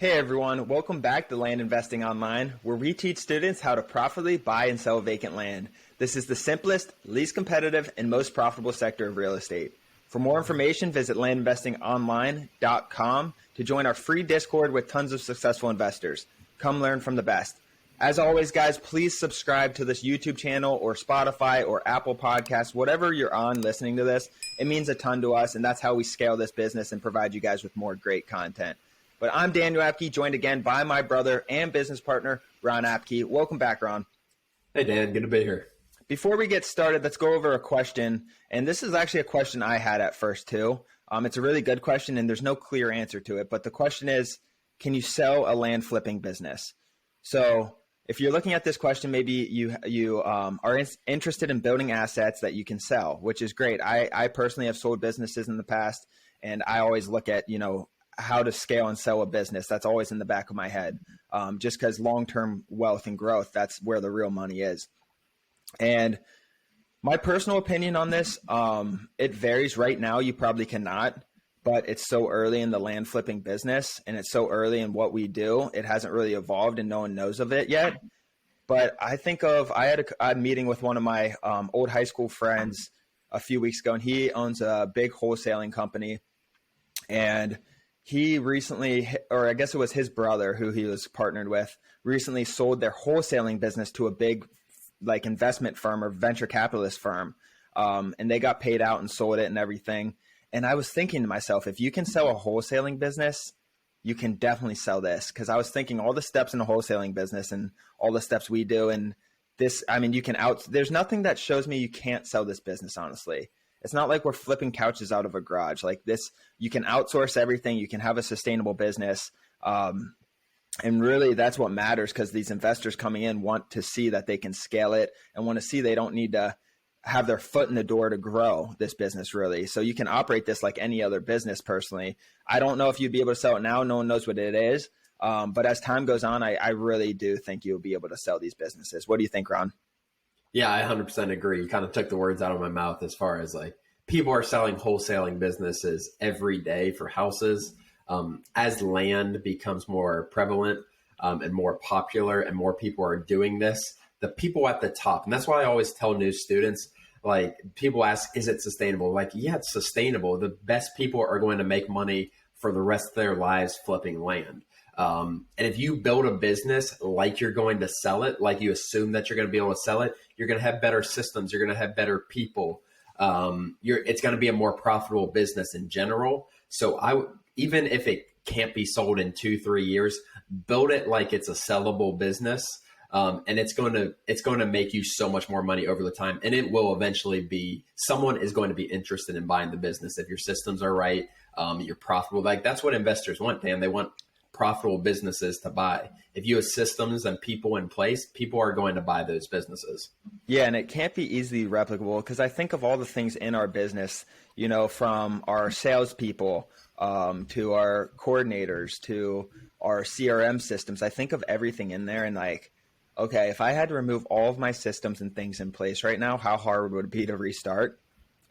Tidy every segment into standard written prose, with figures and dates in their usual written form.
Hey everyone, welcome back to Land Investing Online, where we teach students how to profitably buy and sell vacant land. This is the simplest, least competitive, and most profitable sector of real estate. For more information, visit landinvestingonline.com to join our free Discord with tons of successful investors. Come learn from the best. As always, guys, please subscribe to this YouTube channel or Spotify or Apple Podcasts, whatever you're on listening to this. It means a ton to us, and that's how we scale this business and provide you guys with more great content. But I'm Daniel Apke, joined again by my brother and business partner, Ron Apke. Welcome back, Ron. Hey, Dan. Good to be here. Before we get started, let's go over a question. And this is actually a question I had at first, too. It's a really good question, and there's no clear answer to it. But the question is, can you sell a land flipping business? So if you're looking at this question, maybe you are interested in building assets that you can sell, which is great. I personally have sold businesses in the past, and I always look at, how to scale and sell a business. That's always in the back of my head, just because long-term wealth and growth, that's where the real money is. And my personal opinion on this, it varies. Right now, you probably cannot, but it's so early in the land flipping business, and it's so early in what we do. It hasn't really evolved, and no one knows of it yet. But I had a meeting with one of my old high school friends a few weeks ago, and he owns a big wholesaling company. And he recently, or I guess it was his brother who he was partnered with, recently sold their wholesaling business to a big investment firm or venture capitalist firm. And they got paid out and sold it and everything. And I was thinking to myself, if you can sell a wholesaling business, you can definitely sell this. Because I was thinking all the steps in a wholesaling business and all the steps we do. And this, there's nothing that shows me you can't sell this business, honestly. It's not like we're flipping couches out of a garage. Like this, you can outsource everything. You can have a sustainable business. And really that's what matters, because these investors coming in want to see that they can scale it and want to see they don't need to have their foot in the door to grow this business, really. So you can operate this like any other business. Personally, I don't know if you'd be able to sell it now. No one knows what it is. But as time goes on, I really do think you'll be able to sell these businesses. What do you think, Ron? Yeah, I 100% agree. You kind of took the words out of my mouth as far as people are selling wholesaling businesses every day for houses. As land becomes more prevalent and more popular and more people are doing this, the people at the top, and that's why I always tell new students, people ask, is it sustainable? Yeah, it's sustainable. The best people are going to make money for the rest of their lives flipping land. And if you build a business like you're going to sell it, like you assume that you're going to be able to sell it, you're going to have better systems. You're going to have better people. It's going to be a more profitable business in general. So even if it can't be sold in 2-3 years, build it like it's a sellable business. And it's going to make you so much more money over the time. And it will eventually someone is going to be interested in buying the business. If your systems are right, you're profitable. That's what investors want, Dan. They want profitable businesses to buy. If you have systems and people in place, people are going to buy those businesses. Yeah, and it can't be easily replicable, because I think of all the things in our business, from our salespeople to our coordinators to our CRM systems. I think of everything in there and okay, if I had to remove all of my systems and things in place right now, how hard would it be to restart?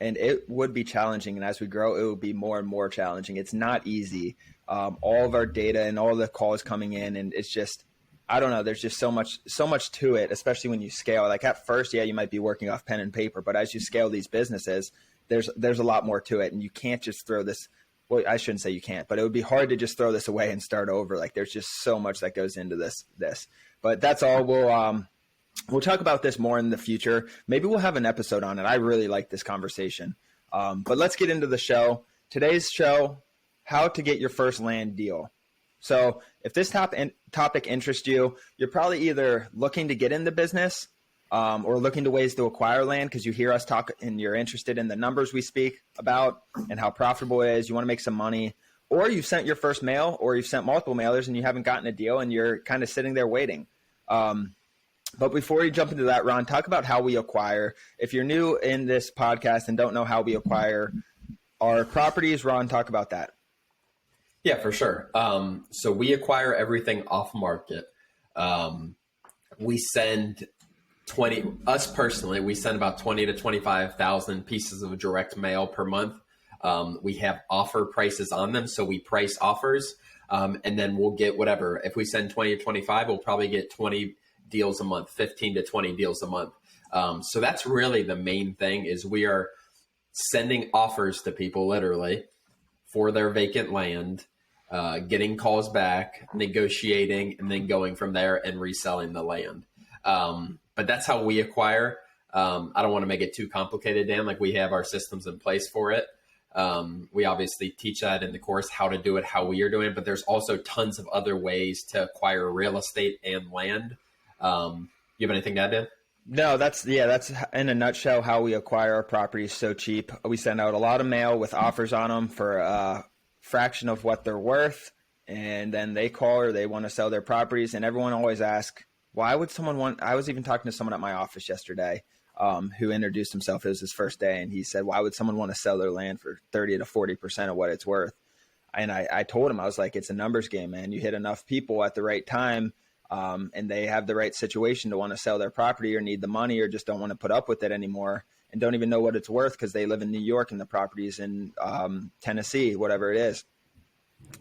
And it would be challenging. And as we grow, it will be more and more challenging. It's not easy. All of our data and all the calls coming in, and it's just, I don't know. There's just so much to it, especially when you scale. At first, yeah, you might be working off pen and paper, but as you scale these businesses, there's a lot more to it, and you can't just throw this. Well, I shouldn't say you can't, but it would be hard to just throw this away and start over. There's just so much that goes into this. But that's all. We'll talk about this more in the future. Maybe we'll have an episode on it. I really like this conversation. But let's get into the show. Today's show, how to get your first land deal. So if this topic interests you, you're probably either looking to get in the business or looking to ways to acquire land, because you hear us talk and you're interested in the numbers we speak about and how profitable it is. You want to make some money, or you've sent your first mail, or you've sent multiple mailers and you haven't gotten a deal and you're kind of sitting there waiting. But before you jump into that, Ron, talk about how we acquire. If you're new in this podcast and don't know how we acquire our properties, Ron, talk about that. Yeah, for sure. So we acquire everything off market. We send us personally, we send about 20 to 25,000 pieces of direct mail per month. We have offer prices on them. So we price offers, and then we'll get whatever. If we send 20 to 25, we'll probably get 20 deals a month, 15 to 20 deals a month. So that's really the main thing is we are sending offers to people literally for their vacant land, getting calls back, negotiating, and then going from there and reselling the land. But that's how we acquire. I don't want to make it too complicated, Dan. Like we have our systems in place for it. We obviously teach that in the course, how to do it, how we are doing it, but there's also tons of other ways to acquire real estate and land. You have anything to add, Dan? No, that's in a nutshell how we acquire our properties so cheap. We send out a lot of mail with offers on them for a fraction of what they're worth, and then they call or they want to sell their properties, and everyone always asks, why would someone want – I was even talking to someone at my office yesterday who introduced himself. It was his first day, and he said, why would someone want to sell their land for 30 to 40% of what it's worth? And I told him, I was like, it's a numbers game, man. You hit enough people at the right time, and they have the right situation to want to sell their property or need the money or just don't want to put up with it anymore and don't even know what it's worth because they live in New York and the property's in Tennessee, whatever it is.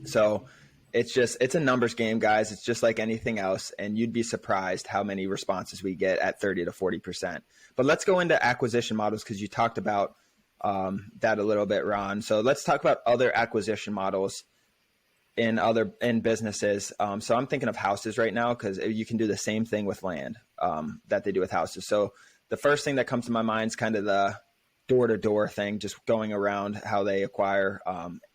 So it's a numbers game, guys. It's just like anything else. And you'd be surprised how many responses we get at 30 to 40%. But let's go into acquisition models because you talked about that a little bit, Ron. So let's talk about other acquisition models in businesses. So I'm thinking of houses right now because you can do the same thing with land that they do with houses. So the first thing that comes to my mind is kind of the door-to-door thing, just going around how they acquire.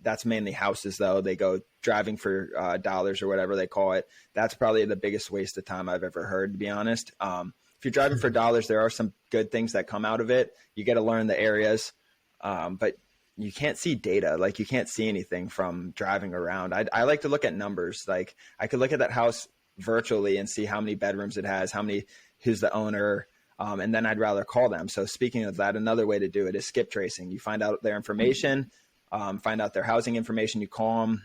That's mainly houses, though. They go driving for dollars or whatever they call it. That's probably the biggest waste of time I've ever heard, to be honest. If you're driving for dollars, there are some good things that come out of it. You get to learn the areas, but you can't see data. Like you can't see anything from driving around. I like to look at numbers. Like I could look at that house virtually and see how many bedrooms it has, who's the owner, and then I'd rather call them. So speaking of that, another way to do it is skip tracing. You find out their information, find out their housing information, you call them,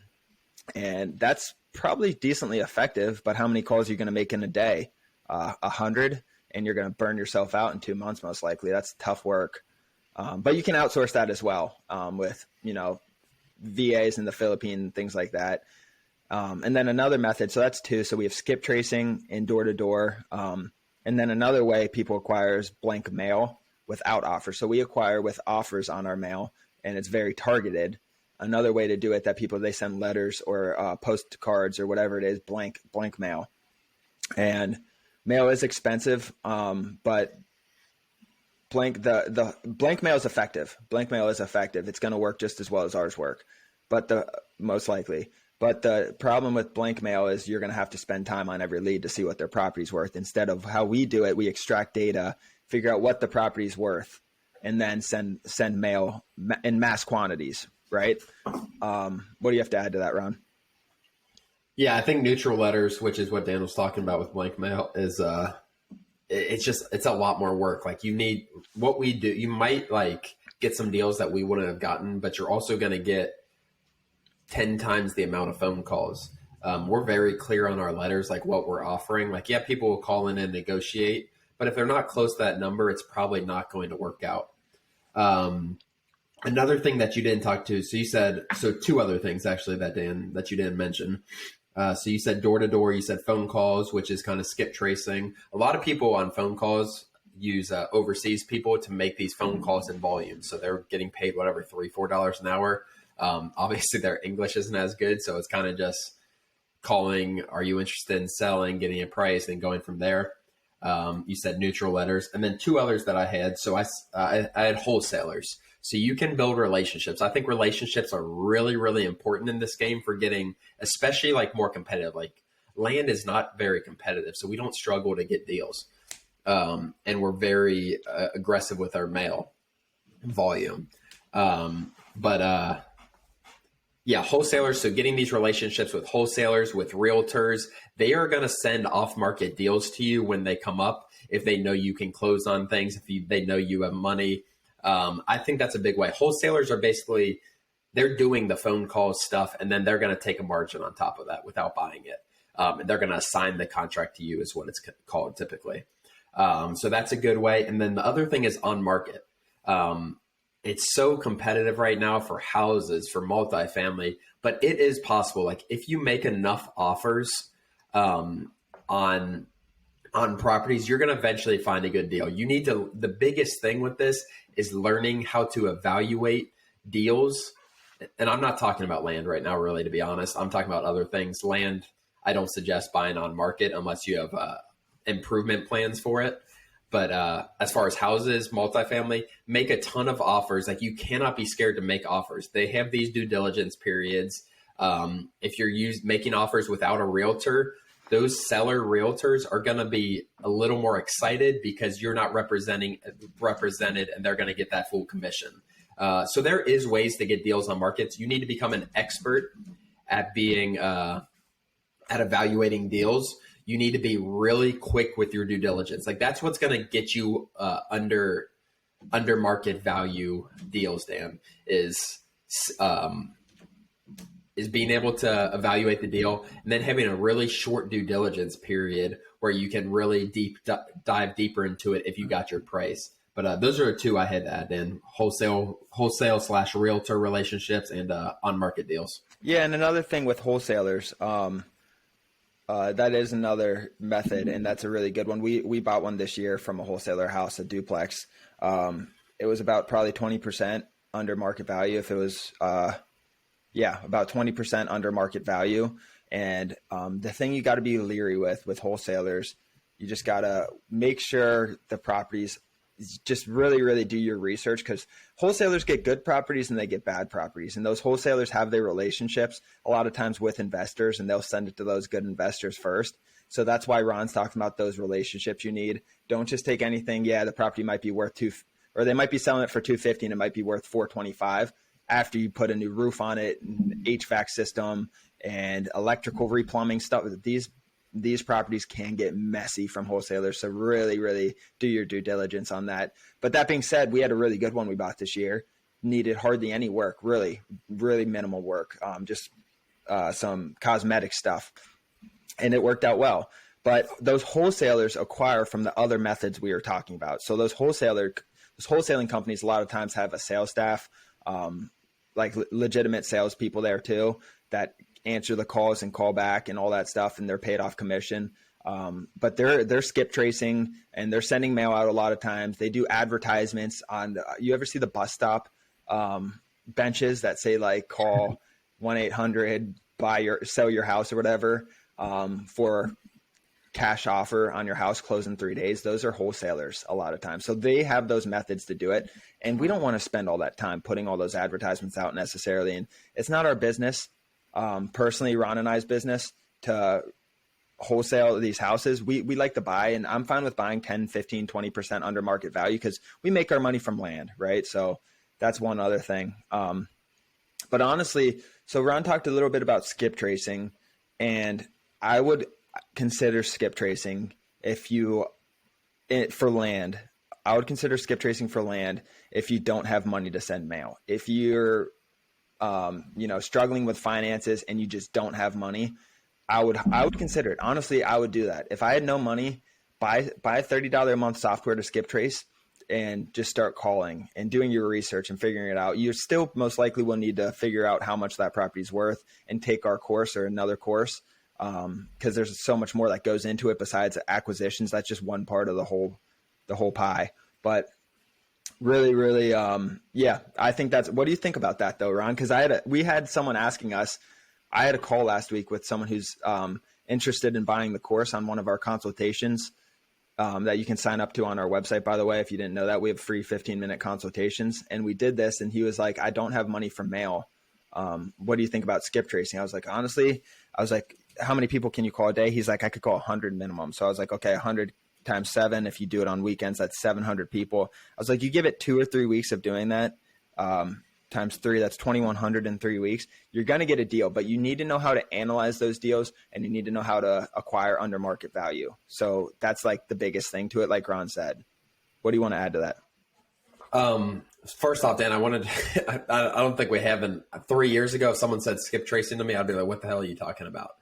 and that's probably decently effective. But how many calls are you going to make in a day? 100, and you're going to burn yourself out in 2 months, most likely. That's tough work. But you can outsource that as well with, VAs in the Philippines, things like that. And then another method, so that's two. So we have skip tracing and door-to-door. And then another way people acquire is blank mail without offers. So we acquire with offers on our mail, and it's very targeted. Another way to do it that they send letters or postcards or whatever it is, blank mail. And mail is expensive, but the blank mail is effective. Blank mail is effective. It's going to work just as well as ours work, most likely. But the problem with blank mail is you're going to have to spend time on every lead to see what their property's worth. Instead of how we do it, we extract data, figure out what the property's worth, and then send mail in mass quantities, right? What do you have to add to that, Ron? Yeah, I think neutral letters, which is what Dan was talking about with blank mail, is it's a lot more work. Like what we do, you might like get some deals that we wouldn't have gotten, but you're also going to get 10 times the amount of phone calls. We're very clear on our letters, like what we're offering. Like, yeah, people will call in and negotiate, but if they're not close to that number, it's probably not going to work out. Another thing that you didn't talk to, so two other things actually that you didn't mention. So you said door-to-door, you said phone calls, which is kind of skip tracing. A lot of people on phone calls use overseas people to make these phone calls in volume. So they're getting paid whatever, $3, $4 an hour. Obviously their English isn't as good. So it's kind of just calling, are you interested in selling, getting a price, and going from there. You said neutral letters, and then two others that I had. So I had wholesalers. So you can build relationships. I think relationships are really, really important in this game for getting, especially like more competitive. Like land is not very competitive, so we don't struggle to get deals. And we're very aggressive with our mail volume. Yeah, wholesalers. So getting these relationships with wholesalers, with realtors, they are going to send off-market deals to you when they come up. If they know you can close on things, they know you have money. I think that's a big way. Wholesalers are basically, they're doing the phone call stuff, and then they're going to take a margin on top of that without buying it. And they're going to assign the contract to you is what it's called typically. So that's a good way. And then the other thing is on market. it's so competitive right now for houses, for multifamily, but it is possible. Like if you make enough offers um, on properties, you're going to eventually find a good deal. You need to, the biggest thing with this is learning how to evaluate deals. And I'm not talking about land right now, really, to be honest. I'm talking about other things. Land, I don't suggest buying on market unless you have improvement plans for it. But as far as houses, multifamily, make a ton of offers. Like you cannot be scared to make offers. They have these due diligence periods. If you're making offers without a realtor, those seller realtors are going to be a little more excited because you're not represented, and they're going to get that full commission. So there is ways to get deals on markets. You need to become an expert at being at evaluating deals. You need to be really quick with your due diligence. Like that's what's going to get you under market value deals, Dan, is being able to evaluate the deal and then having a really short due diligence period where you can really dive deeper into it if you got your price. But those are two I had to add in: wholesale/realtor relationships and on market deals. Yeah, and another thing with wholesalers, that is another method, and that's a really good one. We bought one this year from a wholesaler house, a duplex. It was about probably 20% under market value. If it was, about 20% under market value. And the thing you got to be leery with wholesalers, you just got to make sure the properties, just really, really do your research, because wholesalers get good properties and they get bad properties. And those wholesalers have their relationships a lot of times with investors, and they'll send it to those good investors first. So that's why Ron's talking about those relationships you need. Don't just take anything. Yeah, the property might be worth or they might be selling it for $250 and it might be worth $425 after you put a new roof on it, and HVAC system and electrical replumbing stuff. These properties can get messy from wholesalers. So really, really do your due diligence on that. But that being said, we had a really good one we bought this year. Needed hardly any work, really, really minimal work, just some cosmetic stuff. And it worked out well. But those wholesalers acquire from the other methods we were talking about. So those wholesaling companies a lot of times have a sales staff, like legitimate salespeople there too, that answer the calls and call back and all that stuff, and they're paid off commission. But they're skip tracing and they're sending mail out a lot of times. They do advertisements on you ever see the bus stop benches that say like call 1-800 sell your house or whatever for cash offer on your house, close in 3 days. Those are wholesalers a lot of times. So they have those methods to do it. And we don't want to spend all that time putting all those advertisements out necessarily. And it's not our business. Personally, Ron and I's business to wholesale these houses. We like to buy, and I'm fine with buying 10, 15, 20% under market value because we make our money from land, right? So that's one other thing. But honestly, so Ron talked a little bit about skip tracing, and I would consider skip tracing for land. I would consider skip tracing for land if you don't have money to send mail. If you're struggling with finances and you just don't have money, I would consider it. Honestly, I would do that. If I had no money, buy a $30 a month software to skip trace and just start calling and doing your research and figuring it out. You still most likely will need to figure out how much that property is worth and take our course or another course, because there's so much more that goes into it besides acquisitions. That's just one part of the whole pie. But really, really, I think what do you think about that though, Ron? Because we had someone asking us. I had a call last week with someone who's interested in buying the course on one of our consultations that you can sign up to on our website. By the way, if you didn't know that, we have free 15-minute consultations. And we did this, and he was like, I don't have money for mail. What do you think about skip tracing? I was like, honestly, how many people can you call a day? He's like, I could call 100 minimum. So I was like, okay, 100 times 7. If you do it on weekends, that's 700 people. I was like, you give it 2 or 3 weeks of doing that, times 3, that's 2,100 in 3 weeks. You're going to get a deal, but you need to know how to analyze those deals, and you need to know how to acquire under market value. So that's like the biggest thing to it, like Ron said. What do you want to add to that? First off, Dan, I don't think we haven't. 3 years ago, if someone said skip tracing to me, I'd be like, what the hell are you talking about?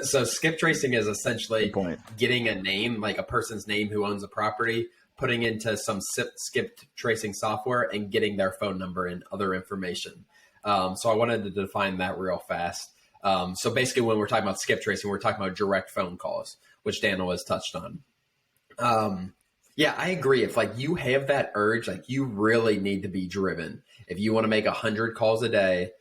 So skip tracing is essentially getting a name, like a person's name who owns a property, putting into some skip tracing software and getting their phone number and other information. So I wanted to define that real fast. So basically when we're talking about skip tracing, we're talking about direct phone calls, which Daniel has touched on. Yeah, I agree. If like you have that urge, like you really need to be driven. If you want to make 100 calls a day,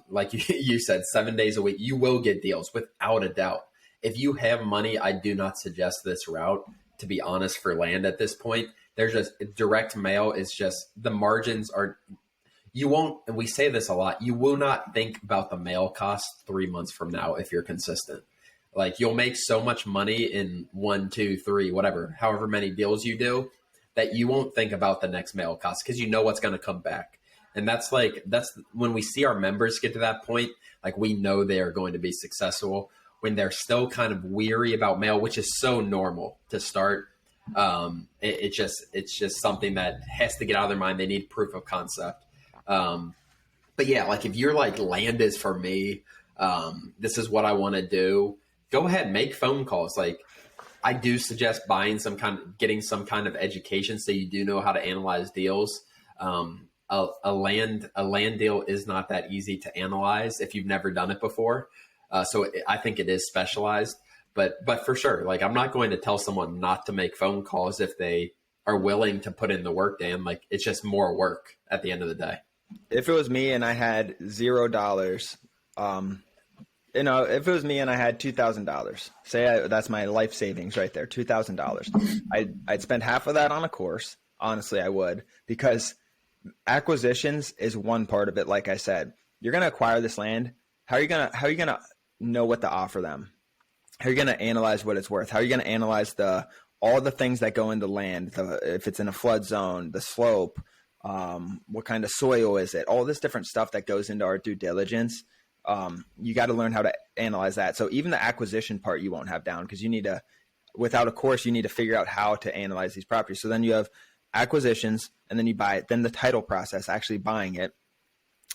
like you said, 7 days a week, you will get deals without a doubt. If you have money, I do not suggest this route, to be honest, for land at this point. There's just direct mail is just the margins are, you won't, and we say this a lot, you will not think about the mail cost 3 months from now if you're consistent. Like you'll make so much money in 1, 2, 3, whatever, however many deals you do, that you won't think about the next mail cost because you know what's going to come back. And that's when we see our members get to that point, like we know they are going to be successful when they're still kind of weary about mail, which is so normal to start. It's just something that has to get out of their mind. They need proof of concept. But yeah, like if you're like land is for me, this is what I want to do. Go ahead, make phone calls. Like I do suggest getting some kind of education so you do know how to analyze deals. A land deal is not that easy to analyze if you've never done it before. So I think it is specialized, but for sure, like I'm not going to tell someone not to make phone calls if they are willing to put in the work, Dan. Like it's just more work at the end of the day. If it was me and I had $0, if it was me and I had $2,000, that's my life savings right there, $2,000. I'd spend half of that on a course. Honestly, I would, because acquisitions is one part of it. Like I said, you're going to acquire this land. How are you going to know what to offer them? How are you going to analyze what it's worth? How are you going to analyze all the things that go into land? If it's in a flood zone, the slope, what kind of soil is it? All this different stuff that goes into our due diligence. You got to learn how to analyze that. So even the acquisition part you won't have down because without a course, you need to figure out how to analyze these properties. So then you have acquisitions and then you buy it, then the title process, actually buying it.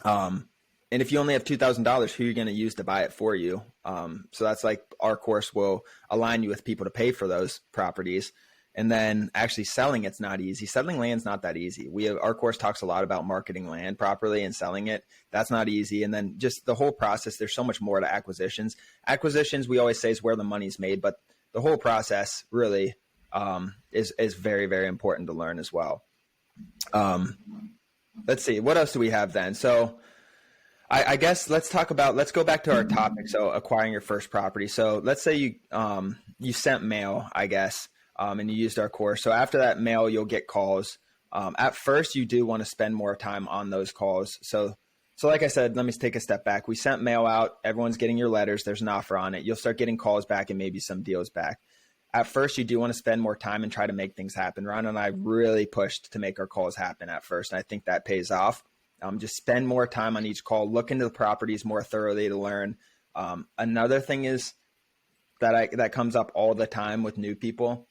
And if you only have $2,000, who are you going to use to buy it for you? So that's like our course will align you with people to pay for those properties. And then actually selling it's not easy. Selling land's not that easy. Our course talks a lot about marketing land properly and selling it. That's not easy. And then just the whole process, there's so much more to acquisitions. Acquisitions, we always say, is where the money's made, but the whole process really is very, very important to learn as well. Let's see, what else do we have then? So I guess let's go back to our topic. So acquiring your first property. So let's say you sent mail, I guess, and you used our course. So after that mail, you'll get calls. At first, you do want to spend more time on those calls. So like I said, let me take a step back. We sent mail out. Everyone's getting your letters. There's an offer on it. You'll start getting calls back and maybe some deals back. At first, you do want to spend more time and try to make things happen. Ron and I really pushed to make our calls happen at first, and I think that pays off. Just spend more time on each call. Look into the properties more thoroughly to learn. Another thing is that comes up all the time with new people.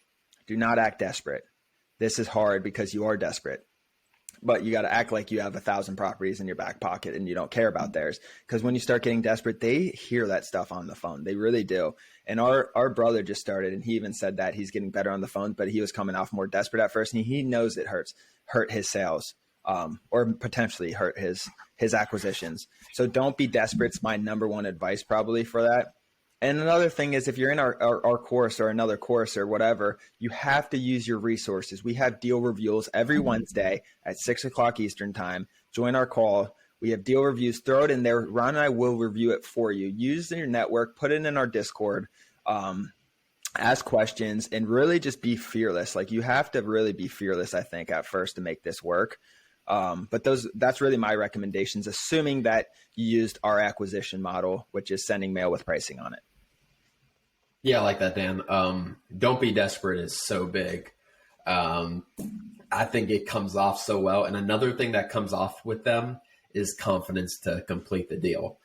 Do not act desperate. This is hard because you are desperate, but you got to act like you have 1,000 properties in your back pocket and you don't care about theirs. Because when you start getting desperate, they hear that stuff on the phone. They really do. And our brother just started, and he even said that he's getting better on the phone, but he was coming off more desperate at first, and he knows it hurt his sales, or potentially hurt his acquisitions. So don't be desperate. It's my number one advice probably for that. And another thing is, if you're in our course or another course or whatever, you have to use your resources. We have deal reviews every Wednesday at 6:00 Eastern time. Join our call. We have deal reviews. Throw it in there. Ron and I will review it for you. Use it in your network. Put it in our Discord. Ask questions and really just be fearless. Like you have to really be fearless, I think, at first to make this work. But that's really my recommendations, assuming that you used our acquisition model, which is sending mail with pricing on it. Yeah, I like that, Dan. Don't be desperate is so big. I think it comes off so well. And another thing that comes off with them is confidence to complete the deal.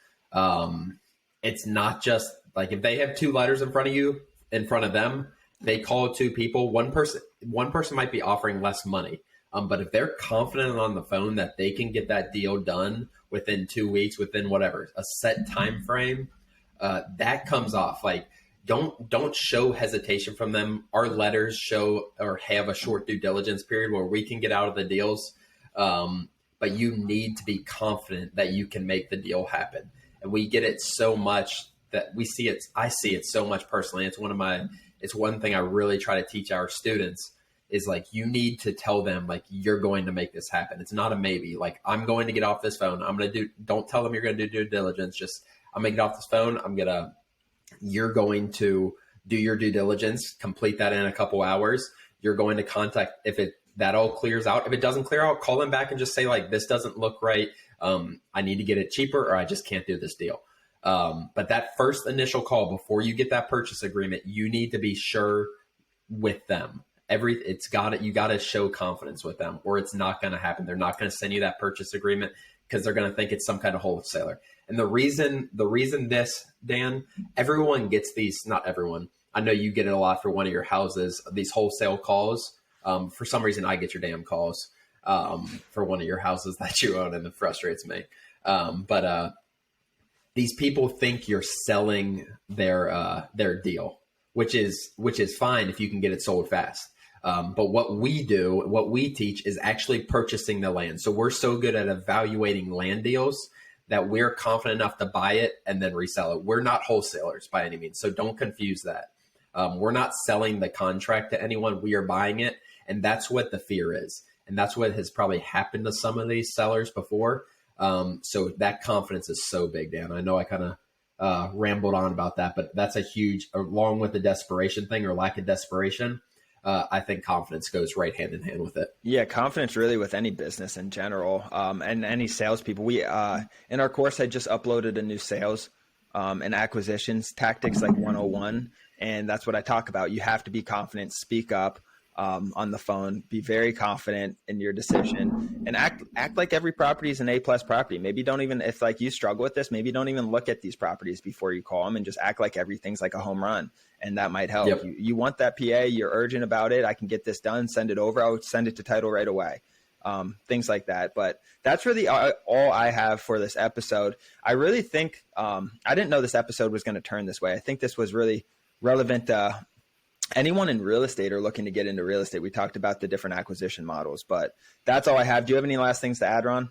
It's not just like if they have 2 letters in front of them, they call 2 people. One person might be offering less money. But if they're confident on the phone that they can get that deal done within 2 weeks, within whatever, a set time frame, that comes off. Like don't show hesitation from them. Our letters show or have a short due diligence period where we can get out of the deals. But you need to be confident that you can make the deal happen. And we get it so much that I see it so much personally. It's one thing I really try to teach our students is like, you need to tell them like, you're going to make this happen. It's not a maybe. Like, I'm going to get off this phone. Don't tell them you're going to do due diligence. Just, I'm going to get off this phone. You're going to do your due diligence, complete that in a couple hours. You're going to contact, that all clears out. If it doesn't clear out, call them back and just say like, this doesn't look right. I need to get it cheaper, or I just can't do this deal. But that first initial call before you get that purchase agreement, you need to be sure with them. You got to show confidence with them, or it's not going to happen. They're not going to send you that purchase agreement because they're going to think it's some kind of wholesaler. And the reason this, Dan, everyone gets these, not everyone. I know you get it a lot for one of your houses, these wholesale calls. For some reason, I get your damn calls for one of your houses that you own, and it frustrates me. But these people think you're selling their deal, which is fine if you can get it sold fast. But what we teach is actually purchasing the land. So we're so good at evaluating land deals that we're confident enough to buy it and then resell it. We're not wholesalers by any means, so don't confuse that. We're not selling the contract to anyone. We are buying it. And that's what the fear is. And that's what has probably happened to some of these sellers before. So that confidence is so big, Dan. I know I kind of rambled on about that, but that's a huge, along with the desperation thing or lack of desperation, I think confidence goes right hand in hand with it. Yeah, confidence really with any business in general, and any salespeople. We in our course, I just uploaded a new sales and acquisitions tactics like 101, and that's what I talk about. You have to be confident, speak up on the phone, be very confident in your decision, and act like every property is an A+ property. Maybe don't even, if like you struggle with this, maybe don't even look at these properties before you call them, and just act like everything's like a home run. And that might help. Yep. You want that PA, you're urgent about it. I can get this done, send it over. I would send it to title right away. Things like that. But that's really all I have for this episode. I really think, I didn't know this episode was going to turn this way. I think this was really relevant to anyone in real estate or looking to get into real estate. We talked about the different acquisition models, but that's all I have. Do you have any last things to add, Ron?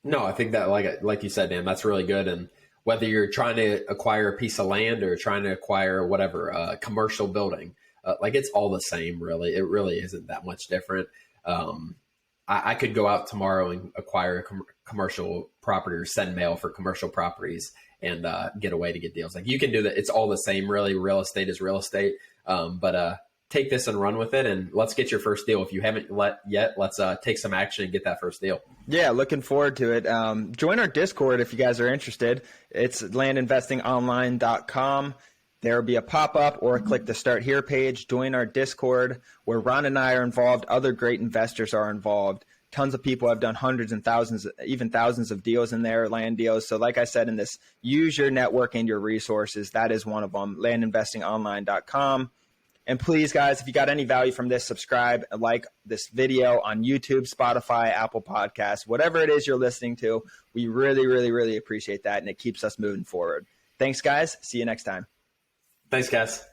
No, I think that like you said, Dan, that's really good. And whether you're trying to acquire a piece of land or trying to acquire whatever, commercial building, like it's all the same, really. It really isn't that much different. I could go out tomorrow and acquire a commercial property or send mail for commercial properties and get away to get deals. Like you can do that. It's all the same, really. Real estate is real estate. But take this and run with it, and let's get your first deal. If you haven't yet, let's take some action and get that first deal. Yeah, looking forward to it. Join our Discord if you guys are interested. It's landinvestingonline.com. There will be a pop-up or click the Start Here page. Join our Discord where Ron and I are involved. Other great investors are involved. Tons of people have done hundreds and thousands, even thousands of deals in there, land deals. So like I said in this, use your network and your resources. That is one of them, landinvestingonline.com. And please, guys, if you got any value from this, subscribe and like this video on YouTube, Spotify, Apple Podcasts, whatever it is you're listening to. We really, really, really appreciate that, and it keeps us moving forward. Thanks, guys. See you next time. Thanks, guys.